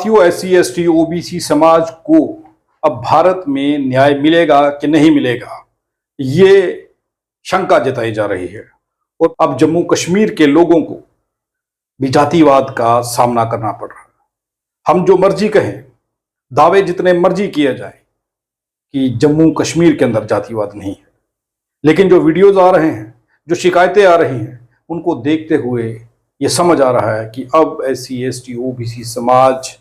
साथियों, SC ST OBC समाज को अब भारत में न्याय मिलेगा कि नहीं मिलेगा, ये शंका जताई जा रही है। और अब जम्मू कश्मीर के लोगों को भी जातिवाद का सामना करना पड़ रहा है। हम जो मर्जी कहें, दावे जितने मर्जी किए जाए कि जम्मू कश्मीर के अंदर जातिवाद नहीं है, लेकिन जो वीडियोज आ रहे हैं, जो शिकायतें आ रही हैं, उनको देखते हुए ये समझ आ रहा है कि अब SC ST OBC समाज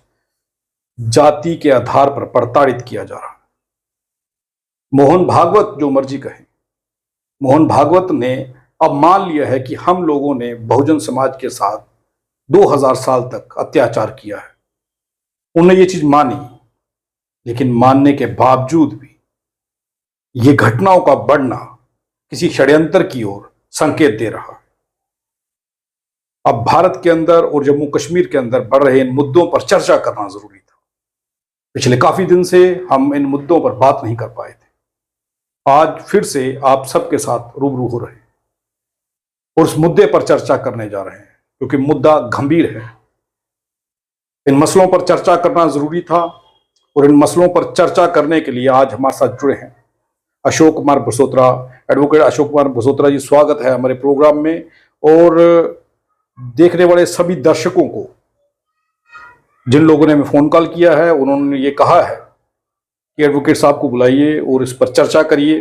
जाति के आधार पर प्रताड़ित किया जा रहा है। मोहन भागवत जो मर्जी कहें, मोहन भागवत ने अब मान लिया है कि हम लोगों ने बहुजन समाज के साथ 2000 साल तक अत्याचार किया है। उन्होंने ये चीज मानी, लेकिन मानने के बावजूद भी ये घटनाओं का बढ़ना किसी षड्यंत्र की ओर संकेत दे रहा है। अब भारत के अंदर और जम्मू कश्मीर के अंदर बढ़ रहे इन मुद्दों पर चर्चा करना जरूरी था। पिछले काफी दिन से हम इन मुद्दों पर बात नहीं कर पाए थे। आज फिर से आप सबके साथ रूबरू हो रहे हैं और उस मुद्दे पर चर्चा करने जा रहे हैं, क्योंकि मुद्दा गंभीर है। इन मसलों पर चर्चा करना जरूरी था और इन मसलों पर चर्चा करने के लिए आज हमारे साथ जुड़े हैं अशोक कुमार बसोत्रा, एडवोकेट अशोक कुमार बसोत्रा जी। स्वागत है हमारे प्रोग्राम में। और देखने वाले सभी दर्शकों को, जिन लोगों ने हमें फोन कॉल किया है, उन्होंने ये कहा है कि एडवोकेट साहब को बुलाइए और इस पर चर्चा करिए,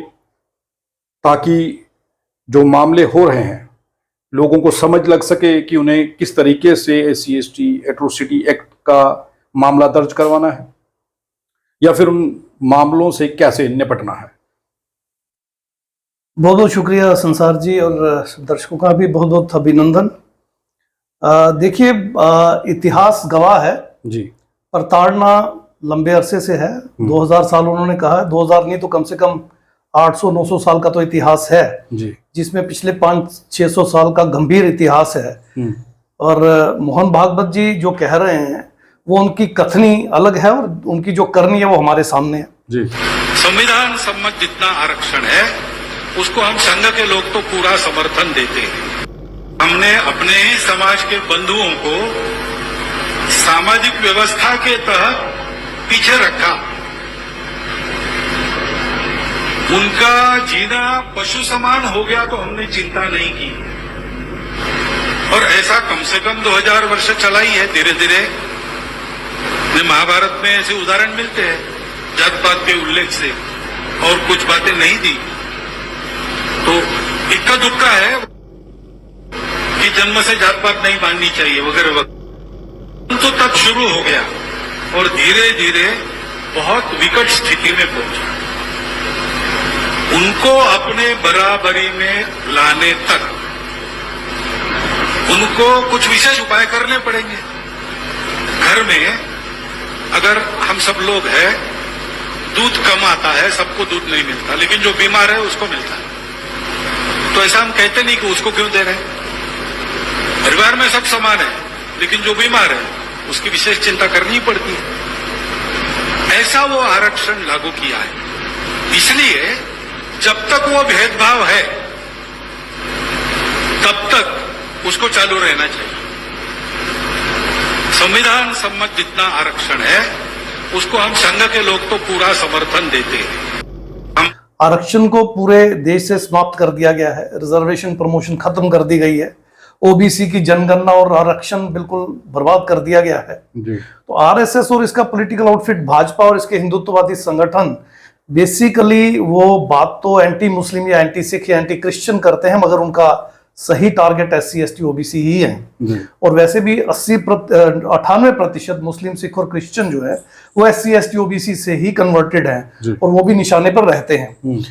ताकि जो मामले हो रहे हैं लोगों को समझ लग सके कि उन्हें किस तरीके से SC ST एट्रोसिटी एक्ट का मामला दर्ज करवाना है या फिर उन मामलों से कैसे निपटना है। बहुत बहुत शुक्रिया संसार जी, और दर्शकों का भी बहुत बहुत अभिनंदन। देखिए, इतिहास गवाह है जी, प्रताड़ना लंबे अरसे से है। 2000 साल उन्होंने कहा है, 2000 नहीं तो कम से कम 800-900 साल का तो इतिहास है जी, जिसमें पिछले 500-600 साल का गंभीर इतिहास है। और मोहन भागवत जी जो कह रहे हैं वो उनकी कथनी अलग है और उनकी जो करनी है वो हमारे सामने है जी। संविधान सम्मत जितना आरक्षण है उसको हम संघ के लोग तो पूरा समर्थन देते हैं। हमने अपने ही समाज के बंधुओं को सामाजिक व्यवस्था के तहत पीछे रखा। उनका जीना पशु समान हो गया तो हमने चिंता नहीं की, और ऐसा कम से कम 2000 वर्ष चला ही है। धीरे धीरे महाभारत में ऐसे उदाहरण मिलते हैं जात पात के उल्लेख से, और कुछ बातें नहीं दी तो इक्का दुक्का है कि जन्म से जात पात नहीं माननी चाहिए वगैरह वगैरह। तो तब शुरू हो गया और धीरे धीरे बहुत विकट स्थिति में पहुंचा। उनको अपने बराबरी में लाने तक उनको कुछ विशेष उपाय करने पड़ेंगे। घर में अगर हम सब लोग हैं, दूध कम आता है, सबको दूध नहीं मिलता, लेकिन जो बीमार है उसको मिलता है, तो ऐसा हम कहते नहीं कि उसको क्यों दे रहे हैं। परिवार में सब समान है, लेकिन जो बीमार है उसकी विशेष चिंता करनी पड़ती है। ऐसा वो आरक्षण लागू किया है। इसलिए जब तक वो भेदभाव है तब तक उसको चालू रहना चाहिए। संविधान सम्मत जितना आरक्षण है उसको हम संघ के लोग तो पूरा समर्थन देते हैं। आरक्षण को पूरे देश से समाप्त कर दिया गया है, रिजर्वेशन प्रमोशन खत्म कर दी गई है, OBC की जनगणना और आरक्षण बिल्कुल बर्बाद कर दिया गया है जी। तो RSS और इसका पॉलिटिकल आउटफिट भाजपा और इसके हिंदुत्ववादी संगठन बेसिकली वो बात तो एंटी मुस्लिम या एंटी सिख या एंटी क्रिश्चियन करते हैं, मगर उनका सही टारगेट SC ST OBC ही है। और वैसे भी 98% मुस्लिम, सिख और क्रिश्चियन जो है वो SC ST OBC से ही कन्वर्टेड हैं और वो भी निशाने पर रहते हैं।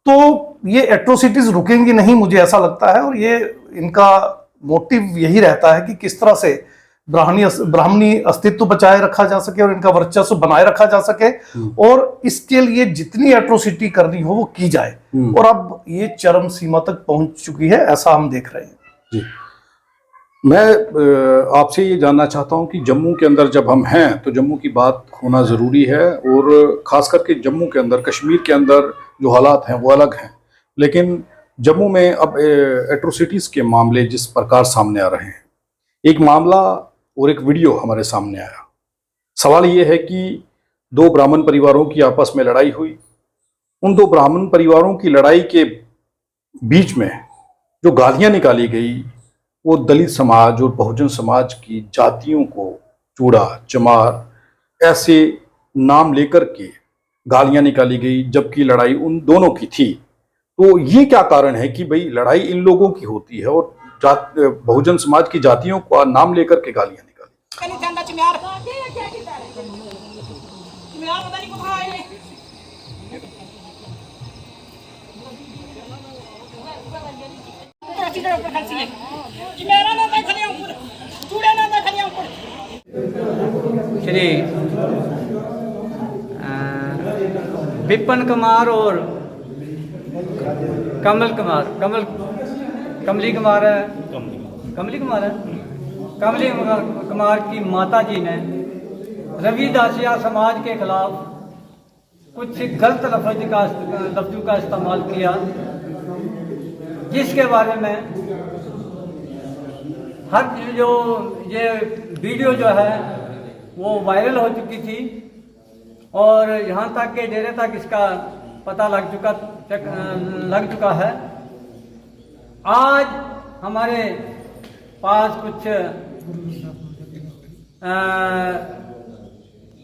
तो ये एट्रोसिटीज रुकेंगी नहीं, मुझे ऐसा लगता है। और ये इनका मोटिव यही रहता है कि किस तरह से ब्राह्मणी अस्तित्व बचाए रखा जा सके और इनका वर्चस्व बनाए रखा जा सके, और इसके लिए जितनी एट्रोसिटी करनी हो वो की जाए। और अब ये चरम सीमा तक पहुंच चुकी है, ऐसा हम देख रहे हैं जी। मैं आपसे ये जानना चाहता हूं कि जम्मू के अंदर जब हम हैं तो जम्मू की बात होना जरूरी है, और खास करके जम्मू के अंदर, कश्मीर के अंदर जो हालात हैं वो अलग हैं, लेकिन जम्मू में अब एट्रोसिटीज के मामले जिस प्रकार सामने आ रहे हैं, एक मामला और एक वीडियो हमारे सामने आया सवाल ये है कि दो ब्राह्मण परिवारों की आपस में लड़ाई हुई। उन दो ब्राह्मण परिवारों की लड़ाई के बीच में जो गालियां निकाली गई वो दलित समाज और बहुजन समाज की जातियों को चूड़ा चमार ऐसे नाम लेकर के गालियां निकाली गई, जबकि लड़ाई उन दोनों की थी। तो ये क्या कारण है कि भाई लड़ाई इन लोगों की होती है और बहुजन समाज की जातियों का नाम लेकर के गालियां निकाली? श्री विपिन कुमार और कमली कुमार की माता जी ने रविदासिया समाज के खिलाफ कुछ गलत लफ्जों का इस्तेमाल किया, जिसके बारे में हर जो ये वीडियो जो है वो वायरल हो चुकी थी और यहाँ तक के डेरे तक इसका पता लग चुका है। आज हमारे पास कुछ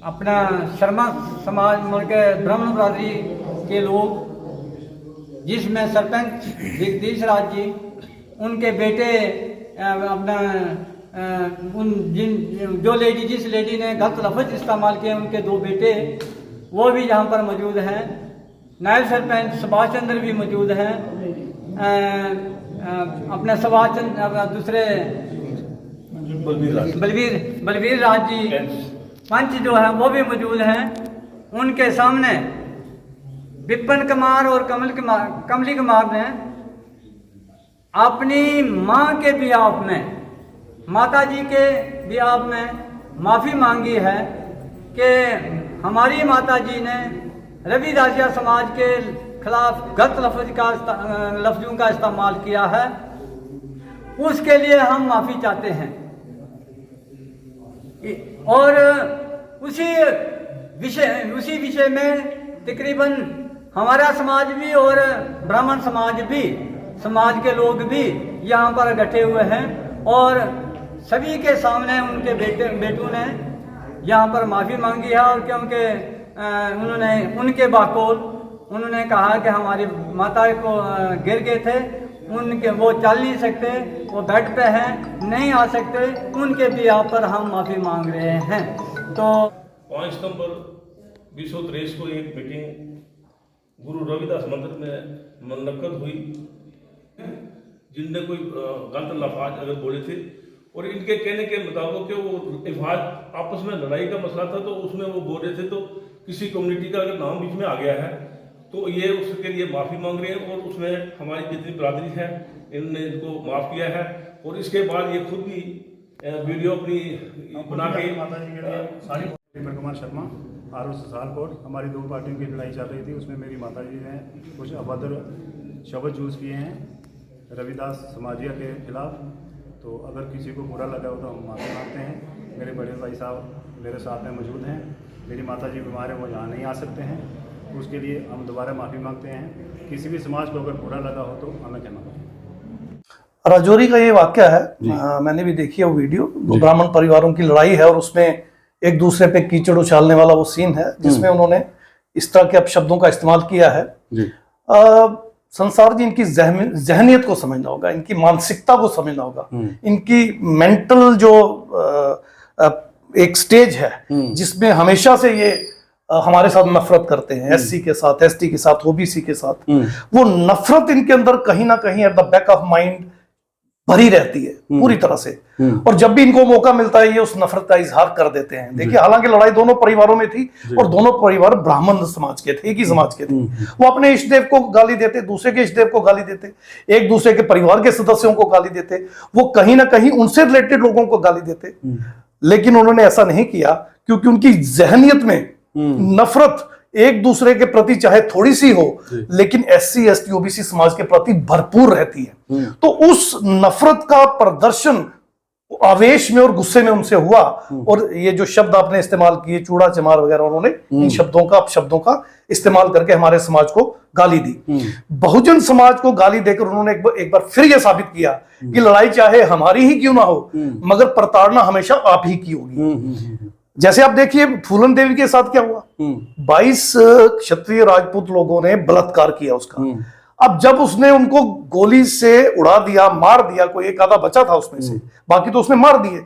अपना शर्मा समाज के ब्राह्मण बरादरी के लोग, जिसमें सरपंच जगदीश राज जी, उनके बेटे अपना जिस लेडी ने गलत लफ्ज इस्तेमाल किए, उनके दो बेटे वो भी यहाँ पर मौजूद हैं। नायब सरपंच सुभाष चंद्र भी मौजूद हैं, अपने सुभाष चंद्र दूसरे बलवीर राज जी पंच जो है वो भी मौजूद हैं। उनके सामने विपिन कुमार और कमली कुमार ने अपनी माँ के बियाफ में, माता जी के बियाफ में माफ़ी मांगी है कि हमारी माता जी ने रविदासिया समाज के खिलाफ गलत लफ्जों का इस्तेमाल किया है, उसके लिए हम माफ़ी चाहते हैं। और उसी विषय में तकरीबन हमारा समाज भी और ब्राह्मण समाज भी, समाज के लोग भी यहाँ पर इकट्ठे हुए हैं और सभी के सामने उनके बेटों ने यहाँ पर माफ़ी मांगी है। और क्योंकि उन्होंने उनके बाकौल उन्होंने कहा कि हमारी माता को गिर गए थे, उनके वो चल नहीं सकते, वो बेड पे हैं, नहीं आ सकते, उनके भी यहाँ पर हम माफ़ी मांग रहे हैं। तो 5 सितंबर 2023 को एक मीटिंग गुरु रविदास मंदिर में मुनक्कद हुई, जिनने कोई गलत लफ्ज अगर बोले थे और इनके कहने के मुताबिक वो इफाज आपस में लड़ाई का मसला था, तो उसमें वो बोल रहे थे तो किसी कम्युनिटी का अगर नाम बीच में आ गया है तो ये उसके लिए माफ़ी मांग रहे हैं और उसमें हमारी जितनी बरादरी है इन्होंने इनको माफ़ किया है। और इसके बाद ये खुद भी वीडियो अपनी बना के विपिन कुमार शर्मा आर सालकोट, हमारी दो पार्टियों की लड़ाई चल रही थी, उसमें मेरी माता जी ने कुछ अभद्र शब्द यूज़ किए हैं रविदास समाजिया के खिलाफ। तो अगर किसी को बुरा लगा हो तो हम माफ़ी मांगते हैं। मेरे बड़े भाई साहब मेरे साथ में मौजूद हैं, मेरी माता जी बीमार है, वो यहाँ नहीं आ सकते हैं, उसके लिए हम दोबारा माफ़ी मांगते हैं। किसी भी समाज को अगर बुरा लगा हो तो हमें कहना पड़ेगा। राजौरी का ये वाक्य है, मैंने भी देखी है वो वीडियो, ब्राह्मण परिवारों की लड़ाई है और उसमें एक दूसरे पे कीचड़ उछालने वाला वो सीन है जिसमें उन्होंने इस तरह के अपशब्दों का इस्तेमाल किया है। संसार जी, इनकी जहनियत को समझना होगा, इनकी मानसिकता को समझना होगा, इनकी मेंटल जो एक स्टेज है जिसमें हमेशा से ये हमारे साथ नफरत करते हैं, एससी के साथ, एसटी के साथ, ओबीसी के साथ, वो नफरत इनके अंदर कहीं ना कहीं at the back of mind भरी रहती है पूरी तरह से। और जब भी इनको मौका मिलता है ये उस नफरत का इजहार कर देते हैं। देखिए, हालांकि लड़ाई दोनों परिवारों में थी और दोनों परिवार ब्राह्मण समाज के थे, एक ही समाज के थे। वो अपने इष्ट देव को गाली देते, दूसरे के इष्ट देव को गाली देते, एक दूसरे के परिवार के सदस्यों को गाली देते, वो कहीं ना कहीं उनसे रिलेटेड लोगों को गाली देते। लेकिन उन्होंने ऐसा नहीं किया क्योंकि उनकी जहनियत में नफरत एक दूसरे के प्रति चाहे थोड़ी सी हो लेकिन एससी एसटी ओबीसी समाज के प्रति भरपूर रहती है। तो उस नफरत का प्रदर्शन आवेश में और गुस्से में उनसे हुआ, और ये जो शब्द आपने इस्तेमाल किए चूड़ा चमार वगैरह, उन्होंने इन शब्दों का इस्तेमाल करके हमारे समाज को गाली दी। बहुजन समाज को गाली देकर उन्होंने एक बार फिर यह साबित किया कि लड़ाई चाहे हमारी ही क्यों ना हो, मगर प्रताड़ना हमेशा आप ही की होगी। जैसे आप देखिए फूलन देवी के साथ क्या हुआ, 22 क्षत्रिय राजपूत लोगों ने बलात्कार किया उसका। अब जब उसने उनको गोली से उड़ा दिया, मार दिया, कोई एक आधा बचा था उसमें से, बाकी तो उसने मार दिए।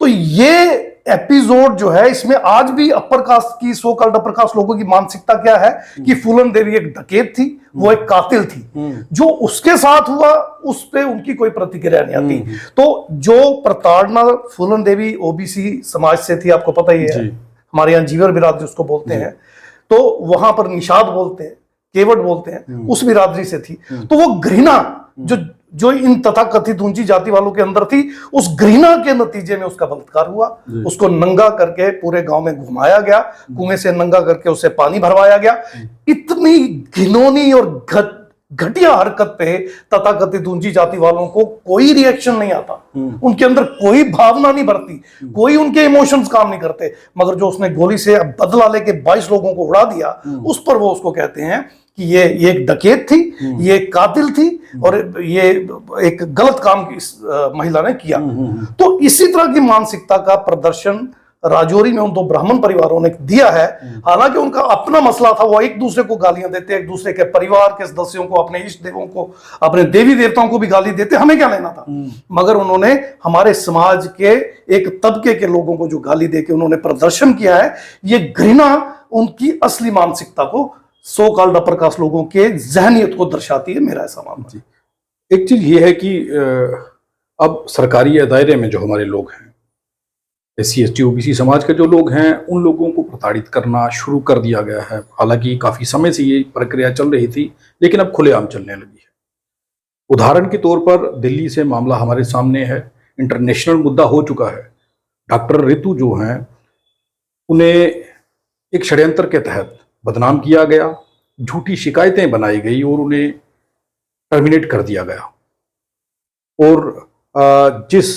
तो ये एपिसोड जो है, इसमें आज भी अपर कास्ट की, सो कॉल्ड अपर कास्ट लोगों की मानसिकता क्या है कि फूलन देवी एक डकैत थी, वो एक कातिल थी। जो उसके साथ हुआ उस पे उनकी कोई प्रतिक्रिया नहीं आती। तो जो प्रताड़ना फूलन देवी ओबीसी समाज से थी, आपको पता ही है, हमारे यहाँ जीवर बिरादरी उसको बोलते हैं, तो वहां पर निषाद बोलते हैं, केवट बोलते हैं, उस बिरादरी से थी। तो वो घृणा जो इन तथाकथित ऊंची जाति वालों के अंदर थी, उस घृणा के नतीजे में उसका बलात्कार हुआ। उसको नंगा करके पूरे गांव में घुमाया गया, कुएं से नंगा करके उसे पानी भरवाया गया। इतनी घिनौनी और घटिया हरकत पे तथाकथित ऊंची जाति वालों को कोई रिएक्शन नहीं आता, उनके अंदर कोई भावना नहीं बढ़ती, कोई उनके इमोशंस काम नहीं करते। मगर जो उसने गोली से बदला लेके 22 लोगों को उड़ा दिया, उस पर वो उसको कहते हैं कि ये एक डकैत थी, ये एक कातिल थी, और ये एक गलत काम इस महिला ने किया। तो इसी तरह की मानसिकता का प्रदर्शन राजौरी में उन दो ब्राह्मण परिवारों ने दिया है। हालांकि उनका अपना मसला था, वो एक दूसरे को गालियां देते, एक दूसरे के परिवार के सदस्यों को, अपने इष्ट देवों को, अपने देवी देवताओं को भी गाली देते, हमें क्या लेना था। मगर उन्होंने हमारे समाज के एक तबके के लोगों को जो गाली देके उन्होंने प्रदर्शन किया है, ये घृणा उनकी असली मानसिकता को, सो कॉल्ड अपर कास्ट लोगों के जहनियत को दर्शाती है, मेरा ऐसा मानना है। एक चीज ये है कि अब सरकारी दायरे में जो हमारे लोग हैं, SC ST OBC समाज के जो लोग हैं, उन लोगों को प्रताड़ित करना शुरू कर दिया गया है। हालांकि काफी समय से ये प्रक्रिया चल रही थी, लेकिन अब खुलेआम चलने लगी है। उदाहरण के तौर पर दिल्ली से मामला हमारे सामने है, इंटरनेशनल मुद्दा हो चुका है। डॉक्टर रितु जो हैं, उन्हें एक षड्यंत्र के तहत बदनाम किया गया, झूठी शिकायतें बनाई गई और उन्हें टर्मिनेट कर दिया गया। और जिस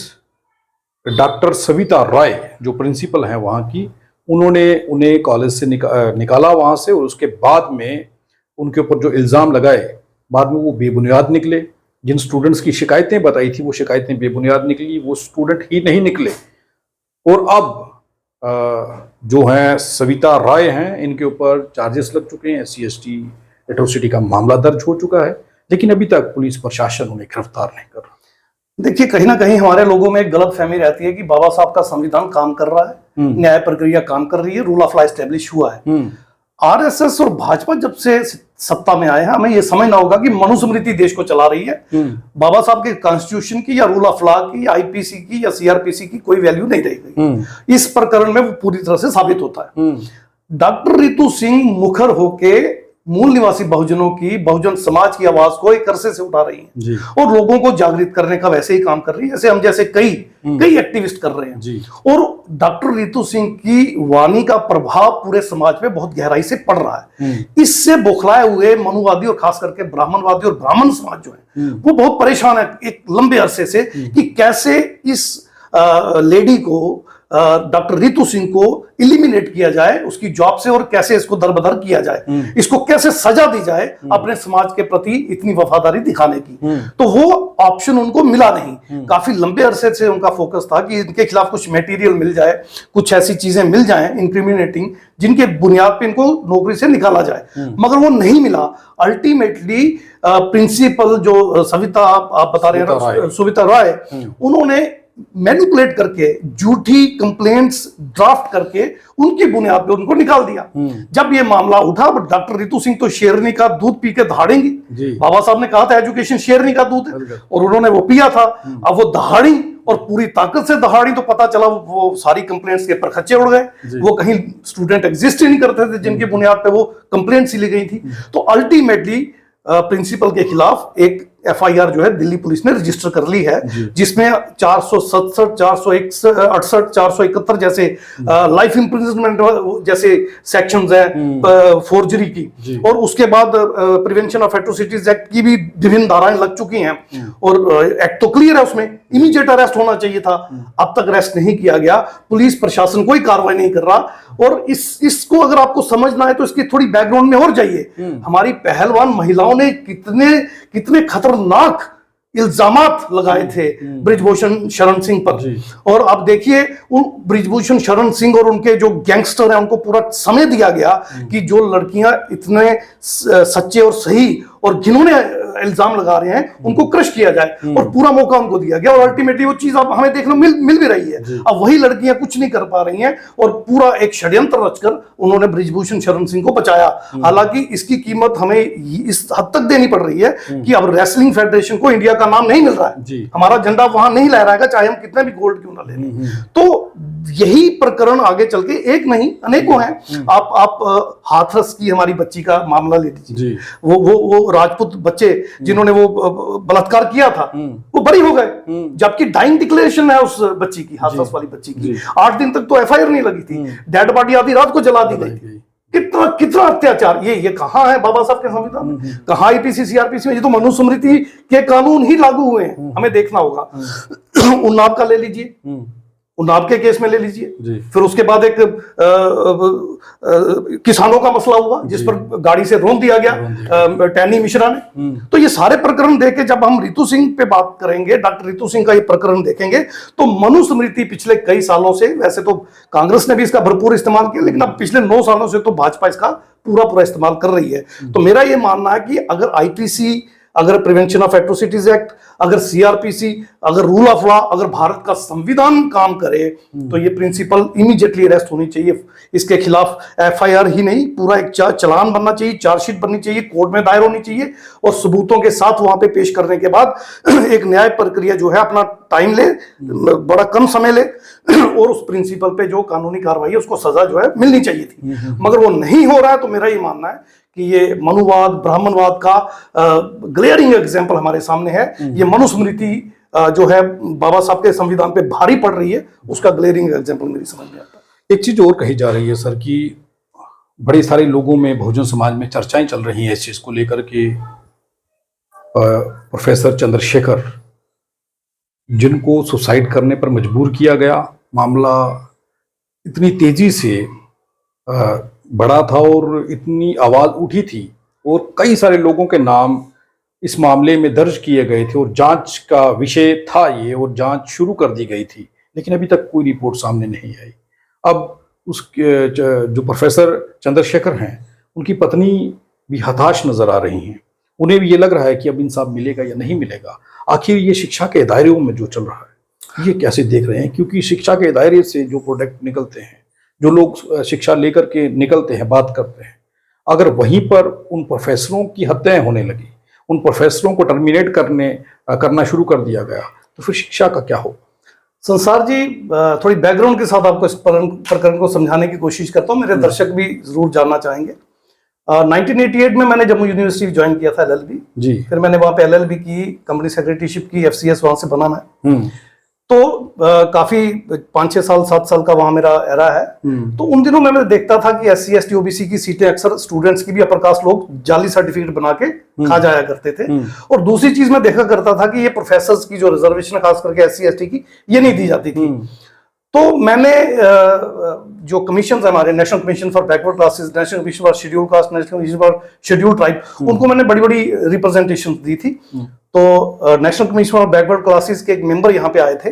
डॉक्टर सविता रॉय जो प्रिंसिपल हैं वहाँ की, उन्होंने उन्हें कॉलेज से निकाला वहाँ से, और उसके बाद में उनके ऊपर जो इल्ज़ाम लगाए, बाद में वो बेबुनियाद निकले। जिन स्टूडेंट्स की शिकायतें बताई थी, वो शिकायतें बेबुनियाद निकली, वो स्टूडेंट ही नहीं निकले। और अब जो हैं सविता रॉय हैं, इनके ऊपर चार्जेस लग चुके हैं, SC ST एट्रोसिटी का मामला दर्ज हो चुका है, लेकिन अभी तक पुलिस प्रशासन उन्हें गिरफ्तार नहीं कर रहा। देखिए, कहीं ना कहीं हमारे लोगों में एक गलत फहमी रहती है कि बाबा साहब का संविधान काम कर रहा है, न्याय प्रक्रिया काम कर रही है, रूल ऑफ लॉ एस्टेब्लिश हुआ है। RSS और भाजपा जब से सत्ता में आए हैं, हमें यह समझना होगा कि मनुस्मृति देश को चला रही है। बाबा साहब के कॉन्स्टिट्यूशन की या रूल ऑफ लॉ की या IPC की या CRPC की कोई वैल्यू नहीं रही गई। इस प्रकरण में वो पूरी तरह से साबित होता है। डॉक्टर रितु सिंह मुखर होके मूल निवासी बहुजनों की, बहुजन समाज की आवाज को एक अरसे से उठा रही हैं और लोगों को जागृत करने का वैसे ही काम कर रही है जैसे हम जैसे कई एक्टिविस्ट कर रहे हैं। और डॉक्टर रितु सिंह की वाणी का प्रभाव पूरे समाज पे बहुत गहराई से पड़ रहा है। इससे बौखलाए हुए मनुवादी और खास करके ब्राह्मणवादी और ब्राह्मण समाज जो है वो बहुत परेशान है एक लंबे अरसे से कि कैसे इस लेडी को, डॉक्टर रितु सिंह को इलिमिनेट किया जाए उसकी जॉब से, और कैसे इसको दरबदर किया जाए, इसको कैसे सजा दी जाए अपने समाज के प्रति इतनी वफादारी दिखाने की। तो वो ऑप्शन उनको मिला नहीं। काफी लंबे अरसे से उनका फोकस था कि इनके खिलाफ कुछ मटेरियल मिल जाए, कुछ ऐसी चीजें मिल जाएं इंक्रिमिनेटिंग, जिनके बुनियाद पे इनको नौकरी से निकाला जाए, मगर वो नहीं मिला। अल्टीमेटली प्रिंसिपल जो सविता आप बता रहे हैं, सविता रॉय, उन्होंने मैनिपुलेट करके झूठी कंप्लेंट्स ड्राफ्ट करके उनकी बुनियाद पे उनको निकाल दिया। जब ये मामला उठा, डॉक्टर रितु सिंह तो शेरनी का दूध पी के दहाड़ेंगी। बाबा साहब ने कहा था एजुकेशन शेरनी का दूध है, और उन्होंने वो पिया था। अब वो दहाड़ी और पूरी ताकत से दहाड़ी, तो पता चला वो सारी कंप्लेंट्स के परखच्चे उड़ गए। वो कहीं स्टूडेंट एग्जिस्ट ही नहीं करते थे जिनकी बुनियाद पे वो कंप्लेंट्स ली गई थी। तो अल्टीमेटली प्रिंसिपल के खिलाफ एक एफआईआर जो है दिल्ली पुलिस ने रजिस्टर कर ली है, जिसमें 467, 468, 471 जैसे लाइफ इम्प्रिजनमेंट जैसे सेक्शंस हैं फोर्जरी की, और उसके बाद प्रिवेंशन ऑफ एट्रोसिटीज एक्ट की भी विभिन्न धाराएं लग चुकी हैं, और एक्ट तो क्लियर है, उसमें इमीडिएट अरेस्ट होना चाहिए था, अब तक अरेस्ट नहीं किया गया, पुलिस प्रशासन कोई कार्रवाई नहीं कर रहा। और इसको अगर आपको समझना है तो इसकी थोड़ी बैकग्राउंड में और जाइए। हमारी पहलवान महिलाओं ने कितने खतरनाक इल्जामात लगाए थे बृजभूषण शरण सिंह पर, और अब देखिए उन बृजभूषण शरण सिंह और उनके जो गैंगस्टर हैं उनको पूरा समय दिया गया कि जो लड़कियां इतने सच्चे और सही और जिन्होंने इल्जाम लगा रहे हैं उनको क्रश किया जाए, और पूरा मौका उनको दिया गया, और अल्टीमेटली वो चीज अब हमें देखने मिल भी रही है। अब वही लड़कियां कुछ नहीं कर पा रही हैं, और पूरा एक षड्यंत्र रचकर उन्होंने बृजभूषण शरण सिंह को बचाया। हालांकि इसकी कीमत हमें इस हद तक देनी पड़ रही है कि अब रेसलिंग फेडरेशन को इंडिया का नाम नहीं मिल रहा है, हमारा झंडा वहां नहीं लहराएगा, चाहे हम कितना भी गोल्ड क्यों ना ले लें। तो यही प्रकरण आगे चल के एक नहीं अनेकों हैं। आप हाथरस की हमारी बच्ची का मामला ले लीजिए, वो राजपूत बच्चे जिन्होंने वो बलात्कार किया था वो बरी हो गए, जबकि डाइंग डिक्लेरेशन है उस बच्ची की, हाथरस वाली बच्ची की। 8 दिन तक तो एफआईआर नहीं लगी थी, डेड बॉडी आधी रात को जला दी गई। कितना अत्याचार, ये कहाँ है बाबा साहब के संविधान में, कहाँ आईपीसी सीआरपीसी में? ये तो मनुस्मृति के कानून ही लागू हुए हैं, हमें देखना होगा। उन्नाव का ले लीजिए, उन्नाव के केस में ले लीजिए, फिर उसके बाद एक किसानों का मसला हुआ जिस पर गाड़ी से रोन दिया गया टैनी मिश्रा ने। तो ये सारे प्रकरण देख के जब हम रितु सिंह पे बात करेंगे, डॉक्टर रितु सिंह का ये प्रकरण देखेंगे, तो मनुस्मृति पिछले कई सालों से, वैसे तो कांग्रेस ने भी इसका भरपूर इस्तेमाल किया, लेकिन अब पिछले 9 सालों से तो भाजपा इसका पूरा इस्तेमाल कर रही है। तो मेरा ये मानना है कि अगर आईपीसी, अगर प्रिवेंशन ऑफ एट्रोसिटीज एक्ट, अगर सीआरपीसी, अगर रूल ऑफ लॉ, अगर भारत का संविधान काम करे तो ये प्रिंसिपल इमीडिएटली अरेस्ट होनी चाहिए। इसके खिलाफ एफआईआर ही नहीं, पूरा एक चालान बनना चाहिए, चार्जशीट बननी चाहिए, कोर्ट में दायर होनी चाहिए, और सबूतों के साथ वहां पे पेश करने के बाद एक न्याय प्रक्रिया जो है अपना टाइम ले, बड़ा कम समय ले, और उस प्रिंसिपल पे जो कानूनी कार्रवाई है उसको सजा जो है मिलनी चाहिए थी, मगर वो नहीं हो रहा है। तो मेरा ये मानना है कि ये मनुवाद, ब्राह्मणवाद का ग्लेयरिंग एग्जाम्पल हमारे सामने है। ये मनुस्मृति जो है बाबा साहब के संविधान पे भारी पड़ रही है, उसका ग्लेयरिंग एग्जाम्पल मेरी समझ में आता है। एक चीज और कही जा रही है सर कि बड़े सारे लोगों में, बहुजन समाज में चर्चाएं चल रही हैं इस चीज को लेकर के प्रोफेसर चंद्रशेखर, जिनको सुसाइड करने पर मजबूर किया गया, मामला इतनी तेजी से बढ़ा था और इतनी आवाज उठी थी, और कई सारे लोगों के नाम इस मामले में दर्ज किए गए थे, और जांच का विषय था ये, और जांच शुरू कर दी गई थी, लेकिन अभी तक कोई रिपोर्ट सामने नहीं आई। अब उसके जो प्रोफेसर चंद्रशेखर हैं, उनकी पत्नी भी हताश नजर आ रही हैं, उन्हें भी ये लग रहा है कि अब इंसाफ मिलेगा या नहीं मिलेगा। आखिर ये शिक्षा के दायरे में जो चल रहा है ये कैसे देख रहे हैं? क्योंकि शिक्षा के दायरे से जो प्रोडक्ट निकलते हैं, जो लोग शिक्षा लेकर के निकलते हैं, बात करते हैं, अगर वहीं पर उन प्रोफेसरों की हत्याएं होने लगी, उन प्रोफेसरों को टर्मिनेट करना शुरू कर दिया गया, तो फिर शिक्षा का क्या हो? संसार जी, थोड़ी बैकग्राउंड के साथ आपको इस प्रकरण को समझाने की कोशिश करता हूँ, मेरे दर्शक भी जरूर जानना चाहेंगे। 1988 में मैंने जम्मू यूनिवर्सिटी ज्वाइन किया था LLB जी, फिर मैंने वहाँ पे LLB की, कंपनी सेक्रेटरीशिप की, FCS वहाँ से बना मैं। तो काफी 5-6 साल 7 साल का वहां मेरा एरा है। तो उन दिनों मैं देखता था कि SC ST OBC की सीटें अक्सर स्टूडेंट्स की भी अपर कास्ट लोग जाली सर्टिफिकेट बना के खा जाया करते थे। और दूसरी चीज मैं देखा करता था कि ये प्रोफेसर्स की जो रिजर्वेशन खास करके SC ST की, ये नहीं दी जाती थी। तो मैंने जो कमीशन है हमारे, national commission for backward classes, national commission for schedule caste, national commission for schedule tribe, उनको मैंने बड़ी बड़ी रिप्रेजेंटेशन दी थी। तो national commission for backward classes के एक मेंबर यहाँ पे आए थे,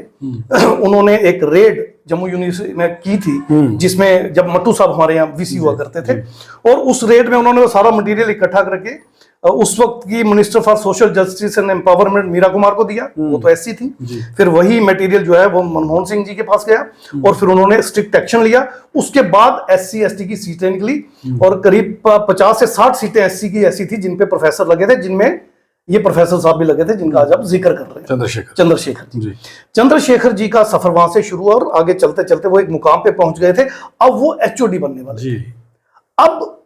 उन्होंने एक रेड जम्मू यूनिवर्सिटी में की थी, जिसमें जब मट्टू साहब हमारे यहाँ VC हुआ करते थे, और उस रेड में उन्होंने वो सारा मटेरियल इकट्ठा करके उस वक्त की minister for social justice and empowerment Meera Kumar को दिया, वो तो SC थी। फिर वही मटेरियल जो है वो मनमोहन सिंह जी के पास गया, और फिर उन्होंने स्ट्रिक्ट एक्शन लिया। उसके बाद SC ST की सीटें निकली, और करीब 50 से 60 सीटें SC की ऐसी थी जिन पे प्रोफेसर लगे थे, जिनमें ये प्रोफेसर साहब भी लगे थे जिनका आज आप जिक्र कर रहे हैं, चंद्रशेखर जी का सफर वहां से शुरू, और आगे चलते चलते वो एक मुकाम पे पहुंच गए थे। अब वो HOD बनने वाले थे। अब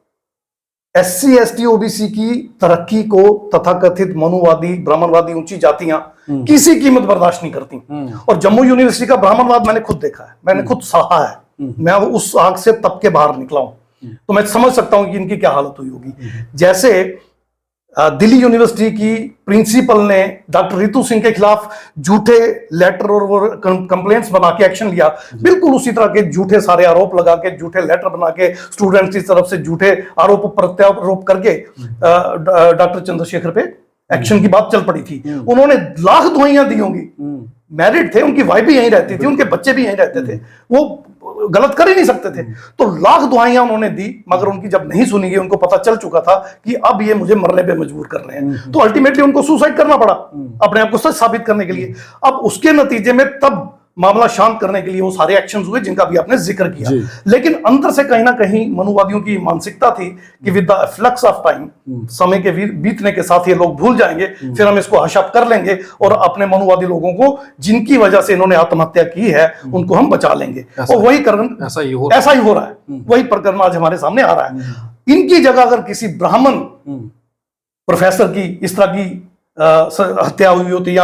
SC ST OBC की तरक्की को तथाकथित मनुवादी ब्राह्मणवादी ऊंची जातियां किसी कीमत बर्दाश्त नहीं करती। और जम्मू यूनिवर्सिटी का ब्राह्मणवाद मैंने खुद देखा है, मैंने खुद सहा है, मैं उस आग से तप के बाहर निकला हूं, तो मैं समझ सकता हूं कि इनकी क्या हालत हुई होगी। जैसे दिल्ली यूनिवर्सिटी की प्रिंसिपल ने डॉक्टर रितु सिंह के खिलाफ झूठे लेटर और कंप्लेंट्स बना के एक्शन लिया, बिल्कुल उसी तरह के झूठे सारे आरोप लगा के, झूठे लेटर बना के, स्टूडेंट्स की तरफ से झूठे आरोप प्रत्यारोप करके डॉक्टर चंद्रशेखर पे एक्शन की बात चल पड़ी थी। उन्होंने लाख दुआइयां दी होंगी, मैरिड थे, उनकी वाइफ भी यहीं रहती थी, उनके बच्चे भी यहीं रहते थे, वो गलत कर ही नहीं सकते थे, तो लाख दुआइयां उन्होंने दी, मगर उनकी जब नहीं सुनी गई, उनको पता चल चुका था कि अब ये मुझे मरने पे मजबूर कर रहे हैं, तो अल्टीमेटली उनको सुसाइड करना पड़ा अपने आप को सच साबित करने के लिए। अब उसके नतीजे में तब मामला शांत करने के लिए वो सारे एक्शंस हुए जिनका भी आपने जिक्र किया, लेकिन अंदर से कहीं ना कहीं मनुवादियों की मानसिकता थी कि with the flux of time, समय के बीतने के साथ ये लोग भूल जाएंगे, फिर हम इसको हशप कर लेंगे और अपने मनुवादी लोगों को जिनकी वजह से इन्होंने आत्महत्या की है उनको हम बचा लेंगे। और वही प्रकरण ऐसा ही हो रहा है, वही प्रकरण आज हमारे सामने आ रहा है। इनकी जगह अगर किसी ब्राह्मण प्रोफेसर की इस तरह की हत्या हुई होती या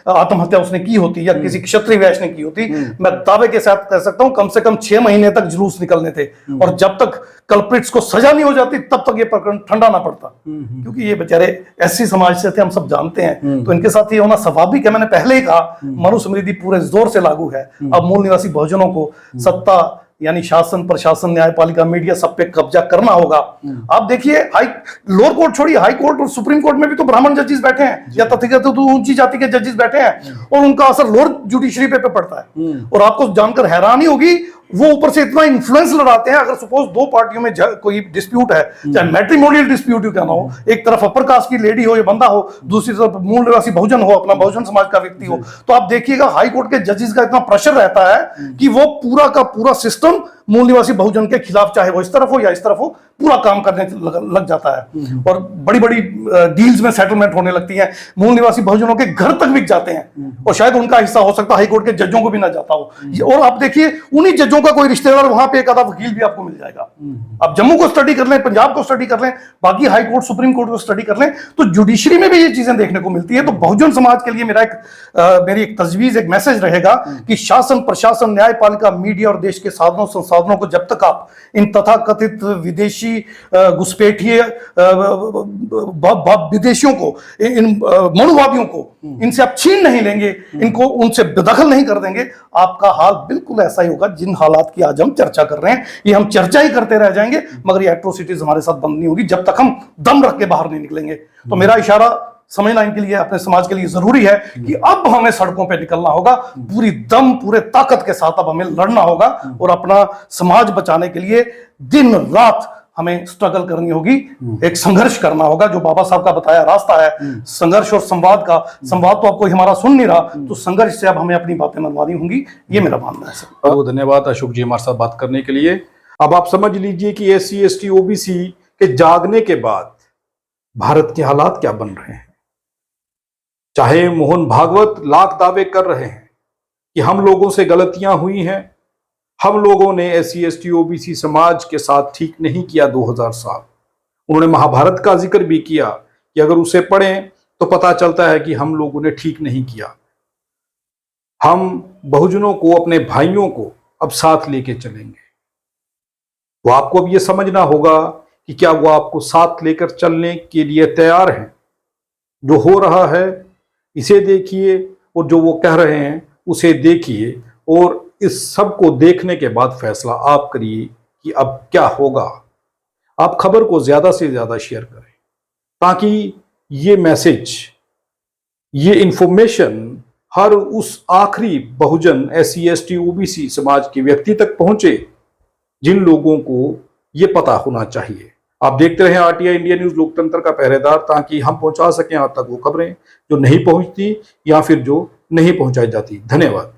आत्महत्या उसने की होती या किसी क्षत्रिय वैश्य ने की होती, मैं दावे के साथ कह सकता हूं कम से कम 6 महीने तक जुलूस निकलने थे, और जब तक कल्प्रिट्स को सजा नहीं हो जाती तब तक ये प्रकरण ठंडा ना पड़ता, क्योंकि ये बेचारे SC समाज से थे, हम सब जानते हैं, तो इनके साथ ये होना स्वाभाविक है। मैंने पहले ही कहा मनुस्मृति पूरे जोर से लागू है। अब मूल निवासी बहुजनों को सत्ता यानी शासन, प्रशासन, न्यायपालिका, मीडिया, सब पे कब्जा करना होगा। आप देखिए लोअर कोर्ट छोड़िए, हाई कोर्ट और सुप्रीम कोर्ट में भी तो ब्राह्मण जजेस बैठे हैं या तथाकथित ऊंची जाति के जजेस बैठे हैं, और उनका असर लोअर जुडिशरी पे पड़ता है। और आपको जानकर हैरानी होगी, वो ऊपर से इतना इन्फ्लुएंस लड़ाते हैं। अगर सपोज दो पार्टियों में कोई डिस्प्यूट है, चाहे मैट्रिमोनियल डिस्प्यूट क्यों ना हो, एक तरफ अपर कास्ट की लेडी हो या बंदा हो, दूसरी तरफ मूल निवासी बहुजन हो, अपना बहुजन समाज का व्यक्ति हो, तो आप देखिएगा हाई कोर्ट के जजेस का इतना प्रेशर रहता है कि वो पूरा का पूरा सिस्टम मूल निवासी बहुजन के खिलाफ, चाहे वो इस तरफ हो या इस तरफ हो, पूरा काम करने लग जाता है। और बड़ी बड़ी डील्स में सेटलमेंट होने लगती है, मूल निवासी बहुजनों के घर तक बिक जाते हैं, और शायद उनका हिस्सा हो सकता है हाई कोर्ट के जजों को भी ना जाता हो। और आप देखिए उन्हीं जजों का कोई रिश्तेदार वहां पे एक आधा वकील भी आपको मिल जाएगा। आप जम्मू को स्टडी कर लें, पंजाब को स्टडी कर लें, बाकी हाई कोर्ट, सुप्रीम कोर्ट को स्टडी कर लें, तो जुडिशरी में भी ये चीजें देखने को मिलती है। तो बहुजन समाज के लिए मेरी एक तजवीज, एक मैसेज रहेगा कि शासन, प्रशासन, न्यायपालिका, मीडिया और देश के साधनों संसाधनों को जब तक आप इन तथाकथित विदेशी घुसपैठिए विदेशियों को, इन मनुवादियों को इनसे आप छीन नहीं लेंगे, इनको उनसे बेदखल नहीं कर देंगे, आपका हाल बिल्कुल ऐसा ही होगा जिन हालात की आज हम चर्चा कर रहे हैं। ये हम चर्चा ही करते रह जाएंगे, मगर ये एट्रोसिटीज हमारे साथ बंद नहीं होगी जब तक हम दम रख के बाहर नहीं निकलेंगे। तो मेरा इशारा समझना इनके लिए, अपने समाज के लिए जरूरी है कि अब हमें सड़कों पे निकलना होगा, पूरी दम, पूरे ताकत के साथ अब हमें लड़ना होगा, और अपना समाज बचाने के लिए दिन रात हमें स्ट्रगल करनी होगी, एक संघर्ष करना होगा। जो बाबा साहब का बताया रास्ता है संघर्ष और संवाद का, संवाद तो आपको हमारा सुन नहीं रहा, तो संघर्ष से अब हमें अपनी बातें मनवानी होंगी, ये मेरा मानना है। बहुत धन्यवाद अशोक जी हमारे साथ बात करने के लिए। अब आप समझ लीजिए कि SC ST OBC के जागने के बाद भारत के हालात क्या बन रहे हैं। चाहे मोहन भागवत लाख दावे कर रहे हैं कि हम लोगों से गलतियां हुई हैं, हम लोगों ने SC ST OBC समाज के साथ ठीक नहीं किया 2000 साल। उन्होंने महाभारत का जिक्र भी किया कि अगर उसे पढ़ें तो पता चलता है कि हम लोगों ने ठीक नहीं किया। हम बहुजनों को, अपने भाइयों को अब साथ लेके चलेंगे। वो आपको अब ये समझना होगा कि क्या वो आपको साथ लेकर चलने के लिए तैयार हैं। जो हो रहा है इसे देखिए, और जो वो कह रहे हैं उसे देखिए, और इस सब को देखने के बाद फैसला आप करिए कि अब क्या होगा। आप खबर को ज्यादा से ज्यादा शेयर करें ताकि ये मैसेज, ये इंफॉर्मेशन हर उस आखिरी बहुजन SC ST OBC समाज के व्यक्ति तक पहुंचे जिन लोगों को ये पता होना चाहिए। आप देखते रहे RTI इंडिया न्यूज, लोकतंत्र का पहरेदार, ताकि हम पहुंचा सकें आप तक वो खबरें जो नहीं पहुंचती या फिर जो नहीं पहुंचाई जाती। धन्यवाद।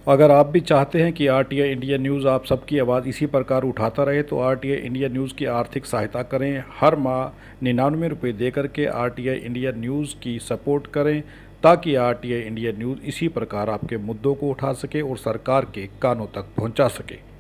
अगर आप भी चाहते हैं कि RTI इंडिया न्यूज़ आप सबकी आवाज़ इसी प्रकार उठाता रहे तो RTI इंडिया न्यूज़ की आर्थिक सहायता करें। हर माह 99 रुपये दे करके RTI इंडिया न्यूज़ की सपोर्ट करें ताकि RTI इंडिया न्यूज़ इसी प्रकार आपके मुद्दों को उठा सके और सरकार के कानों तक पहुंचा सके।